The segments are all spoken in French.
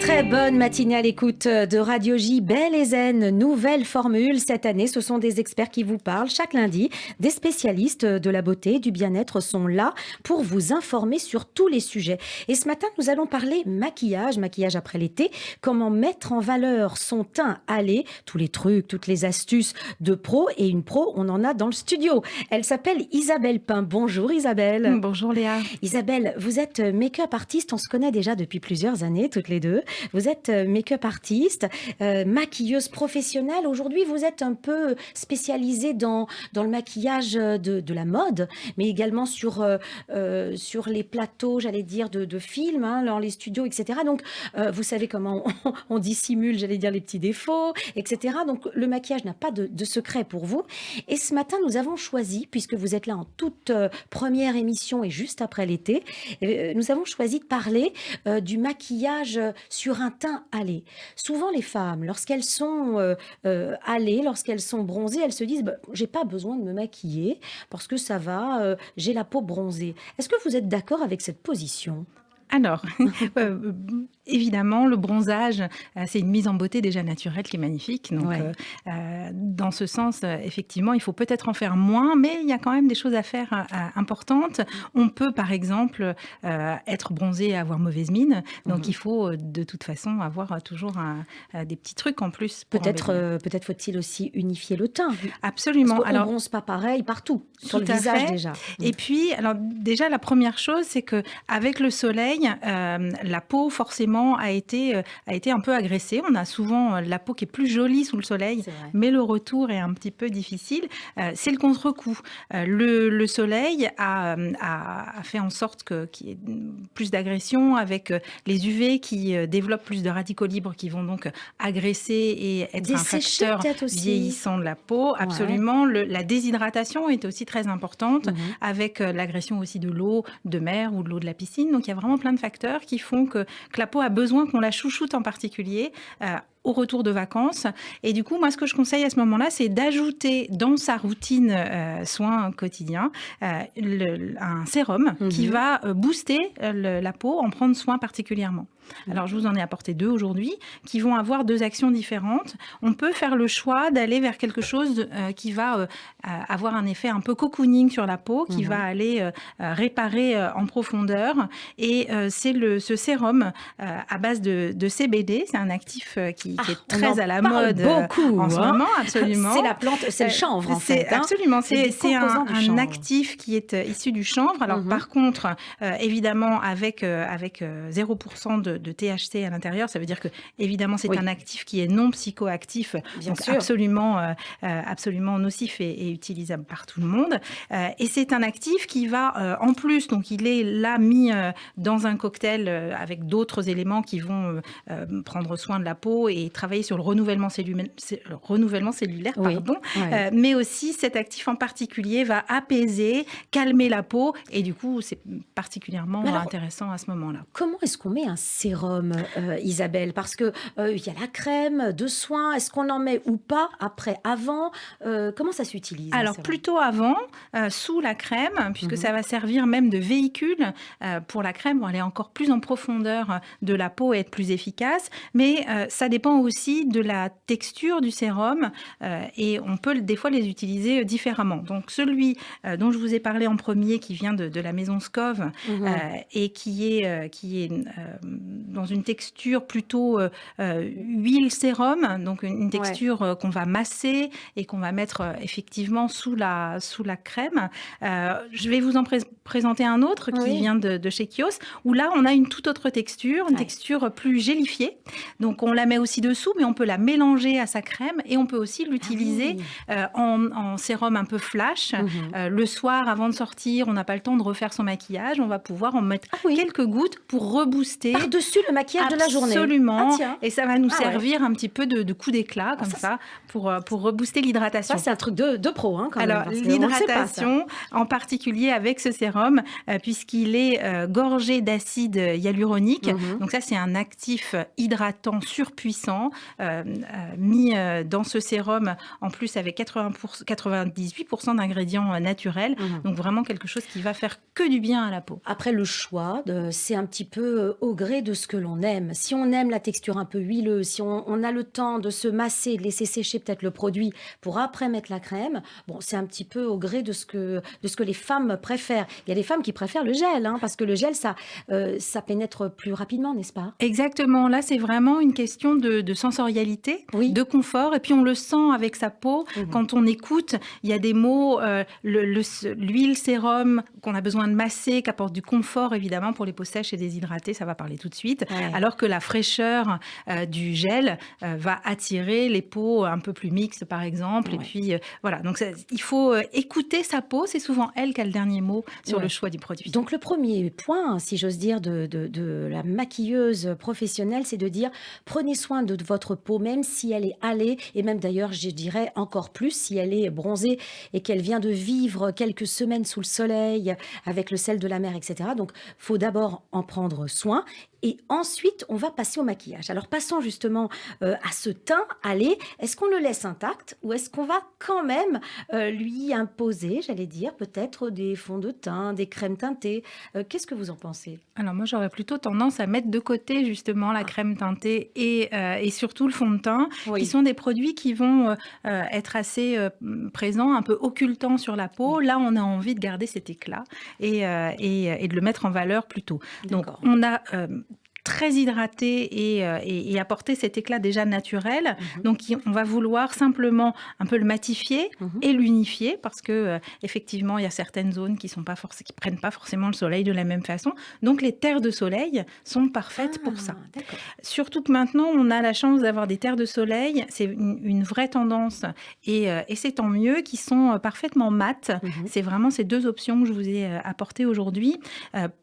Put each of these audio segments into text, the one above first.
Très bonne matinée à l'écoute de Radio J, Belle et Zen, nouvelle formule cette année. Ce sont des experts qui vous parlent chaque lundi. Des spécialistes de la beauté, du bien-être sont là pour vous informer sur tous les sujets. Et ce matin, nous allons parler maquillage après l'été, comment mettre en valeur son teint allé, tous les trucs, toutes les astuces de pro. Et une pro, on en a dans le studio. Elle s'appelle Isabelle Pin. Bonjour Isabelle. Bonjour Léa. Isabelle, vous êtes make-up artiste, on se connaît déjà depuis plusieurs années, toutes les deux. Vous êtes make-up artiste, maquilleuse professionnelle. Aujourd'hui, vous êtes un peu spécialisée dans le maquillage de la mode, mais également sur les plateaux, j'allais dire, de films, dans les studios, etc. Donc, vous savez comment on dissimule, j'allais dire, les petits défauts, etc. Donc, le maquillage n'a pas de secret pour vous. Et ce matin, nous avons choisi, puisque vous êtes là en toute première émission et juste après l'été, nous avons choisi de parler du maquillage sur un teint allé. Souvent, les femmes, lorsqu'elles sont allées, lorsqu'elles sont bronzées, elles se disent j'ai pas besoin de me maquiller parce que ça va, j'ai la peau bronzée. Est-ce que vous êtes d'accord avec cette position ? Alors, évidemment, le bronzage, c'est une mise en beauté déjà naturelle qui est magnifique. Donc, dans ce sens, effectivement, il faut peut-être en faire moins, mais il y a quand même des choses à faire importantes. On peut, par exemple, être bronzé et avoir mauvaise mine. Donc, il faut de toute façon avoir toujours des petits trucs en plus. Peut-être faut-il aussi unifier le teint. Absolument. Parce qu'on ne bronze pas pareil partout, sur le visage déjà. Et puis, alors déjà, la première chose, c'est qu'avec le soleil, la peau forcément a été un peu agressée. On a souvent la peau qui est plus jolie sous le soleil, mais le retour est un petit peu difficile. C'est le contre-coup. Le soleil a fait en sorte qu'il y ait plus d'agression avec les UV qui développent plus de radicaux libres qui vont donc agresser et être un facteur vieillissant de la peau. Absolument. La déshydratation est aussi très importante avec l'agression aussi de l'eau de mer ou de l'eau de la piscine. Donc, il y a vraiment plein de facteurs qui font que la peau a besoin qu'on la chouchoute en particulier au retour de vacances. Et du coup, moi, ce que je conseille à ce moment-là, c'est d'ajouter dans sa routine soins quotidien un sérum qui va booster la peau, en prendre soin particulièrement. Alors, je vous en ai apporté 2 aujourd'hui qui vont avoir 2 actions différentes. On peut faire le choix d'aller vers quelque chose qui va avoir un effet un peu cocooning sur la peau, qui va aller réparer en profondeur. Et c'est ce sérum à base de CBD. C'est un actif qui est très à la mode beaucoup, en ce moment. Absolument. C'est la plante, c'est le chanvre en fait. Absolument. C'est un actif qui est issu du chanvre. Alors, par contre, évidemment, avec 0% de THC à l'intérieur, ça veut dire que évidemment c'est un actif qui est non psychoactif, donc absolument nocif et utilisable par tout le monde. Et c'est un actif qui va en plus, donc il est là mis dans un cocktail avec d'autres éléments qui vont prendre soin de la peau et travailler sur le renouvellement cellulaire, mais aussi cet actif en particulier va apaiser, calmer la peau et du coup c'est particulièrement intéressant à ce moment-là. Comment est-ce qu'on met un sérum, Isabelle ? Parce que y a la crème de soin. Est-ce qu'on en met ou pas ? Après, avant, comment ça s'utilise ? Alors plutôt avant, sous la crème, puisque ça va servir même de véhicule pour la crème pour aller encore plus en profondeur de la peau et être plus efficace. Mais ça dépend aussi de la texture du sérum et on peut des fois les utiliser différemment. Donc celui dont je vous ai parlé en premier, qui vient de la maison Scov et qui est dans une texture plutôt huile sérum, donc une texture qu'on va masser et qu'on va mettre effectivement sous la crème. Je vais vous en présenter un autre qui vient de chez Kiehl's, où là on a une toute autre texture, une texture plus gélifiée. Donc on la met aussi dessous, mais on peut la mélanger à sa crème et on peut aussi l'utiliser en sérum un peu flash. Le soir, avant de sortir, on n'a pas le temps de refaire son maquillage, on va pouvoir en mettre quelques gouttes pour rebooster. Par-dessus le maquillage de la journée. Absolument. Et ça va nous servir un petit peu de coup d'éclat, comme ça pour rebooster l'hydratation. Ça, c'est un truc de pro, quand même. Alors, l'hydratation, en particulier avec ce sérum, puisqu'il est gorgé d'acide hyaluronique. Donc ça, c'est un actif hydratant surpuissant mis dans ce sérum, en plus avec 98% d'ingrédients naturels. Donc vraiment quelque chose qui va faire que du bien à la peau. Après, le choix, c'est un petit peu au gré de ce que l'on aime. Si on aime la texture un peu huileuse, si on a le temps de se masser, de laisser sécher peut-être le produit pour après mettre la crème, bon, c'est un petit peu au gré de ce que les femmes préfèrent. Il y a des femmes qui préfèrent le gel, hein, parce que le gel, ça pénètre plus rapidement, n'est-ce pas? Exactement. Là, c'est vraiment une question de sensorialité, Oui. de confort. Et puis, on le sent avec sa peau. Quand on écoute, il y a des mots, l'huile sérum qu'on a besoin de masser, qui apporte du confort, évidemment, pour les peaux sèches et déshydratées. Ça va parler tout de suite. Ouais. Alors que la fraîcheur du gel va attirer les peaux un peu plus mixtes, par exemple. Ouais. Et puis, voilà. Donc, il faut écouter sa peau. C'est souvent elle qui a le dernier mot sur le choix du produit. Donc, le premier point, si j'ose dire, de la maquilleuse professionnelle, c'est de dire prenez soin de votre peau, même si elle est hâlée, et même d'ailleurs, je dirais encore plus, si elle est bronzée et qu'elle vient de vivre quelques semaines sous le soleil avec le sel de la mer, etc. Donc, il faut d'abord en prendre soin. Et ensuite, on va passer au maquillage. Alors, passons justement à ce teint hâlé. Est-ce qu'on le laisse intact ou est-ce qu'on va quand même lui imposer, j'allais dire, peut-être des fonds de teint, des crèmes teintées? Qu'est-ce que vous en pensez? Alors moi, j'aurais plutôt tendance à mettre de côté justement la crème teintée et surtout le fond de teint, qui sont des produits qui vont être assez présents, un peu occultants sur la peau. Là, on a envie de garder cet éclat et de le mettre en valeur plus tôt. Donc, on a très hydraté et apporter cet éclat déjà naturel. Donc, on va vouloir simplement un peu le matifier et l'unifier parce que effectivement, il y a certaines zones qui prennent pas forcément le soleil de la même façon. Donc, les terres de soleil sont parfaites pour ça. D'accord. Surtout que maintenant, on a la chance d'avoir des terres de soleil. C'est une vraie tendance et c'est tant mieux, qui sont parfaitement mates. C'est vraiment ces deux options que je vous ai apportées aujourd'hui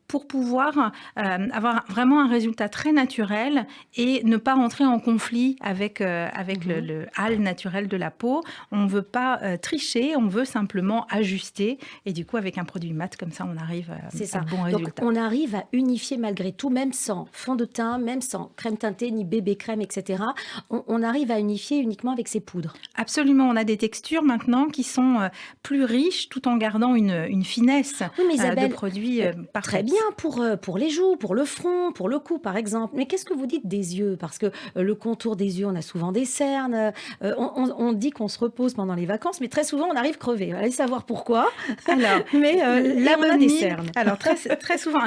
pour pouvoir avoir vraiment un résultat très naturel et ne pas rentrer en conflit avec le hâle naturel de la peau. On ne veut pas tricher, on veut simplement ajuster. Et du coup, avec un produit mat, comme ça, on arrive à un bon résultat. Donc, on arrive à unifier malgré tout, même sans fond de teint, même sans crème teintée, ni bébé crème, etc. On arrive à unifier uniquement avec ces poudres. Absolument. On a des textures maintenant qui sont plus riches tout en gardant une finesse de produits parfaits. Très bien pour les joues, pour le front, pour le cou, par exemple. Mais qu'est-ce que vous dites des yeux? Parce que le contour des yeux, on a souvent des cernes. On dit qu'on se repose pendant les vacances, mais très souvent, on arrive crevé. Allez savoir pourquoi. Alors, mais là, on a des cernes. Alors, très souvent,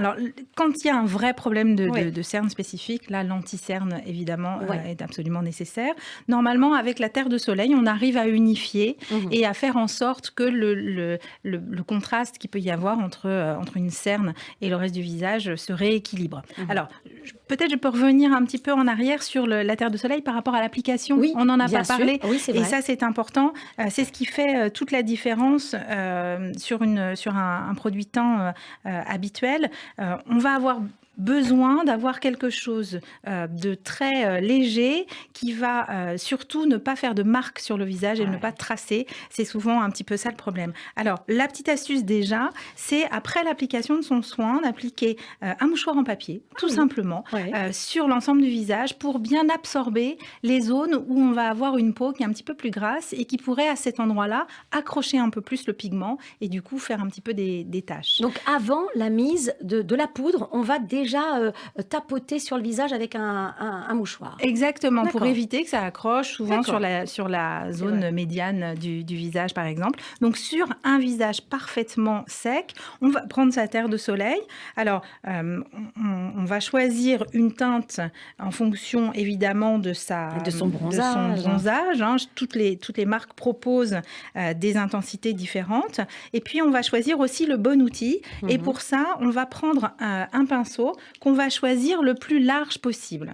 quand il y a un vrai problème de cernes spécifique, là, l'anti-cerne, évidemment, est absolument nécessaire. Normalement, avec la terre de soleil, on arrive à unifier et à faire en sorte que le contraste qu'il peut y avoir entre une cerne et le reste du visage se rééquilibre. Alors, peut-être je peux revenir un petit peu en arrière sur la terre de soleil par rapport à l'application. Oui, on n'en a pas parlé. Oui, c'est vrai. Et ça, c'est important. C'est ce qui fait toute la différence sur un produit teint habituel. On va avoir besoin d'avoir quelque chose de très léger qui va surtout ne pas faire de marque sur le visage et ne pas tracer. C'est souvent un petit peu ça le problème. Alors, la petite astuce déjà, c'est après l'application de son soin, d'appliquer un mouchoir en papier, tout simplement, sur l'ensemble du visage pour bien absorber les zones où on va avoir une peau qui est un petit peu plus grasse et qui pourrait à cet endroit-là accrocher un peu plus le pigment et du coup faire un petit peu des taches. Donc, avant la mise de la poudre, on va déjà tapoter sur le visage avec un mouchoir. Exactement, pour éviter que ça accroche souvent sur la zone médiane du visage, par exemple. Donc, sur un visage parfaitement sec, on va prendre sa terre de soleil. Alors, on va choisir une teinte en fonction, évidemment, de son bronzage. Toutes les marques proposent des intensités différentes. Et puis, on va choisir aussi le bon outil. Et pour ça, on va prendre un pinceau qu'on va choisir le plus large possible.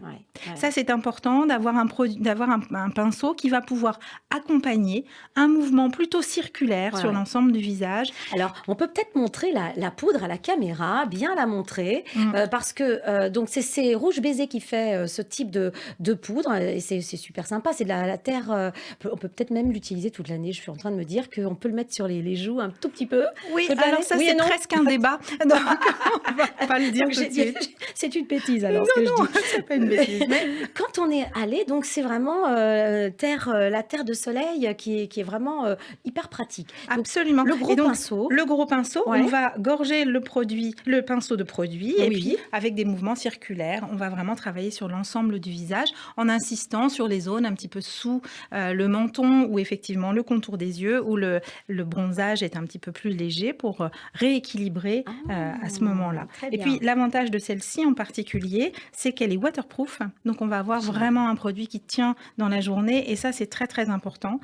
Ça, c'est important d'avoir un pinceau qui va pouvoir accompagner un mouvement plutôt circulaire sur l'ensemble du visage. Alors, on peut peut-être montrer la poudre à la caméra, bien la montrer, parce que donc c'est Rouge Baiser qui fait ce type de poudre, et c'est super sympa. C'est de la terre, on peut peut-être même l'utiliser toute l'année. Je suis en train de me dire qu'on peut le mettre sur les joues un tout petit peu. Oui, alors ça, c'est presque un débat. Donc, on va pas le dire tout de suite. C'est une bêtise alors ce que Non, je dis. c'est pas une bêtise. Mais quand on est allé, donc c'est vraiment la terre de soleil qui est vraiment hyper pratique. Donc, Absolument. le gros Et donc, pinceau. le gros pinceau, Ouais. on va gorger le pinceau de produit, et Oui. puis avec des mouvements circulaires, on va vraiment travailler sur l'ensemble du visage en insistant sur les zones un petit peu sous le menton ou effectivement le contour des yeux où le bronzage est un petit peu plus léger pour rééquilibrer à ce moment-là. Très Et bien. puis l'avantage de celle-ci en particulier, c'est qu'elle est waterproof, donc on va avoir vraiment un produit qui tient dans la journée et ça c'est très très important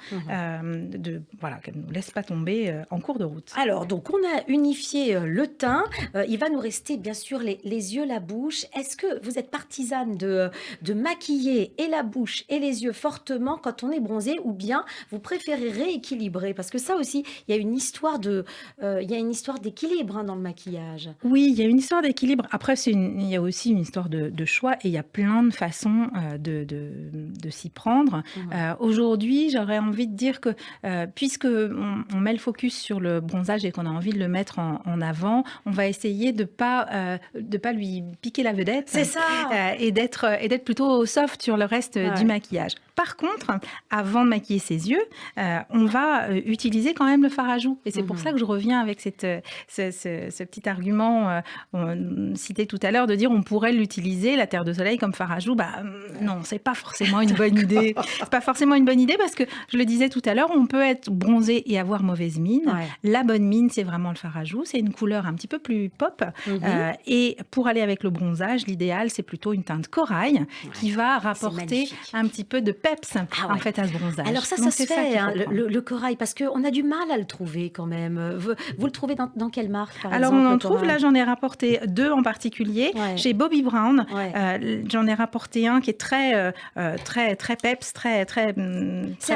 voilà, qu'elle ne nous laisse pas tomber en cours de route. Alors, donc, on a unifié le teint. Il va nous rester, bien sûr, les yeux, la bouche. Est-ce que vous êtes partisane de maquiller et la bouche et les yeux fortement quand on est bronzé ou bien vous préférez rééquilibrer? Parce que ça aussi, il y a une histoire d'équilibre dans le maquillage. Oui, il y a une histoire d'équilibre. Après, il y a aussi une histoire de choix et il y a plein de façons de s'y prendre. Aujourd'hui, j'aurais envie de dire que puisque on met le focus sur le bronzage et qu'on a envie de le mettre en avant, on va essayer de pas lui piquer la vedette. C'est ça. Et d'être plutôt soft sur le reste du maquillage. Par contre, avant de maquiller ses yeux, on va utiliser quand même le fard à joues. Et c'est pour ça que je reviens avec ce petit argument cité tout à l'heure de dire on pourrait l'utiliser, la terre de soleil, comme fard à joues. Non, c'est pas forcément une bonne idée. C'est pas forcément une bonne idée parce que, je le disais tout à l'heure, on peut être bronzé et avoir mauvaise mine. Ouais. La bonne mine, c'est vraiment le fard à joues. C'est une couleur un petit peu plus pop. Et pour aller avec le bronzage, l'idéal, c'est plutôt une teinte corail qui va rapporter un petit peu de peps en fait à ce bronzage. Alors ça se fait, le corail, parce qu'on a du mal à le trouver quand même. Vous le trouvez dans quelle marque, par Alors, exemple? on en trouve, là, j'en ai rapporté 2 en particulier. Chez Bobbi Brown, j'en ai rapporté un qui est très peps, très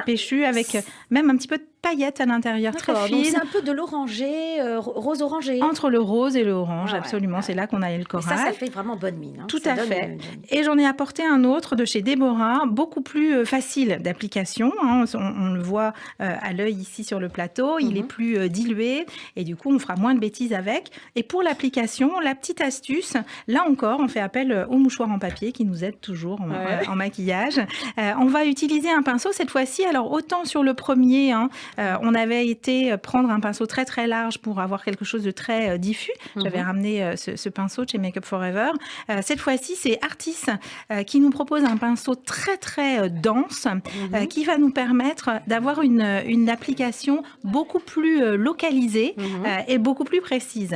péchu, avec même un petit peu de paillettes à l'intérieur, très fines. Donc c'est un peu de l'orangé, rose orangé. Entre le rose et le orange, absolument. C'est là qu'on a eu le corail. Et ça fait vraiment bonne mine. Tout à fait. Et j'en ai apporté un autre de chez Deborah, beaucoup plus facile d'application. On le voit à l'œil ici sur le plateau. Il est plus dilué et du coup, on fera moins de bêtises avec. Et pour l'application, la petite astuce, là encore, on fait appel au mouchoir en papier qui nous aide toujours en maquillage. On va utiliser un pinceau cette fois-ci. Alors, autant sur le premier, on avait été prendre un pinceau très très large pour avoir quelque chose de très diffus. J'avais ramené ce pinceau de chez Make Up For Ever. Cette fois-ci, c'est Artis qui nous propose un pinceau très très dense qui va nous permettre d'avoir une application beaucoup plus localisée et beaucoup plus précise.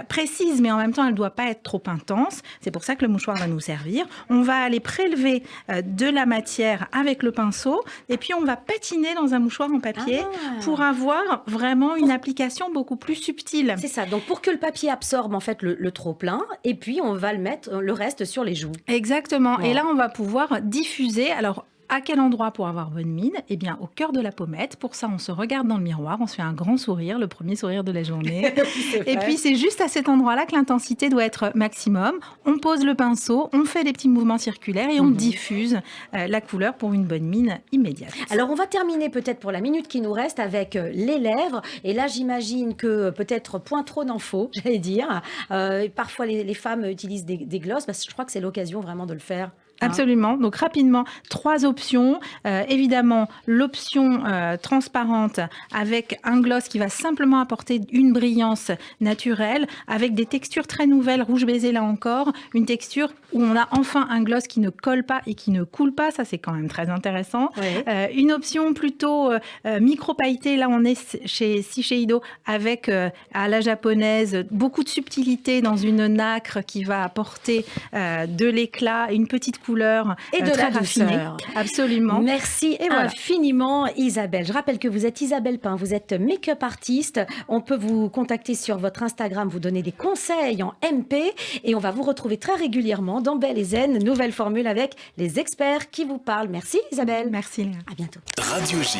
Précise, mais en même temps, elle ne doit pas être trop intense. C'est pour ça que le mouchoir va nous servir. On va aller prélever de la matière avec le pinceau et puis on va patiner dans un mouchoir en papier pour avoir vraiment une application beaucoup plus subtile. C'est ça, donc pour que le papier absorbe en fait le trop-plein, et puis on va le mettre le reste sur les joues. Exactement, et là on va pouvoir diffuser. Alors, à quel endroit pour avoir bonne mine? Eh bien, au cœur de la pommette. Pour ça, on se regarde dans le miroir, on se fait un grand sourire, le premier sourire de la journée. Et puis, c'est juste à cet endroit-là que l'intensité doit être maximum. On pose le pinceau, on fait des petits mouvements circulaires et on diffuse la couleur pour une bonne mine immédiate. Alors, on va terminer peut-être pour la minute qui nous reste avec les lèvres. Et là, j'imagine que peut-être point trop n'en faut, j'allais dire. Parfois, les femmes utilisent des glosses, parce que je crois que c'est l'occasion vraiment de le faire. Absolument. Donc, rapidement, 3 options. Évidemment, l'option transparente avec un gloss qui va simplement apporter une brillance naturelle avec des textures très nouvelles. Rouge baiser, là encore. Une texture où on a enfin un gloss qui ne colle pas et qui ne coule pas. Ça, c'est quand même très intéressant. Une option plutôt micro-pailletée. Là, on est chez Shiseido avec, à la japonaise, beaucoup de subtilité dans une nacre qui va apporter de l'éclat, une petite couleur et de très la raffinée. douceur. Absolument. Merci infiniment, Isabelle. Je rappelle que vous êtes Isabelle Pin, vous êtes make-up artiste. On peut vous contacter sur votre Instagram, vous donner des conseils en MP et on va vous retrouver très régulièrement dans Belle et Zen, nouvelle formule avec les experts qui vous parlent. Merci Isabelle. Merci Léa. À bientôt. Radio J.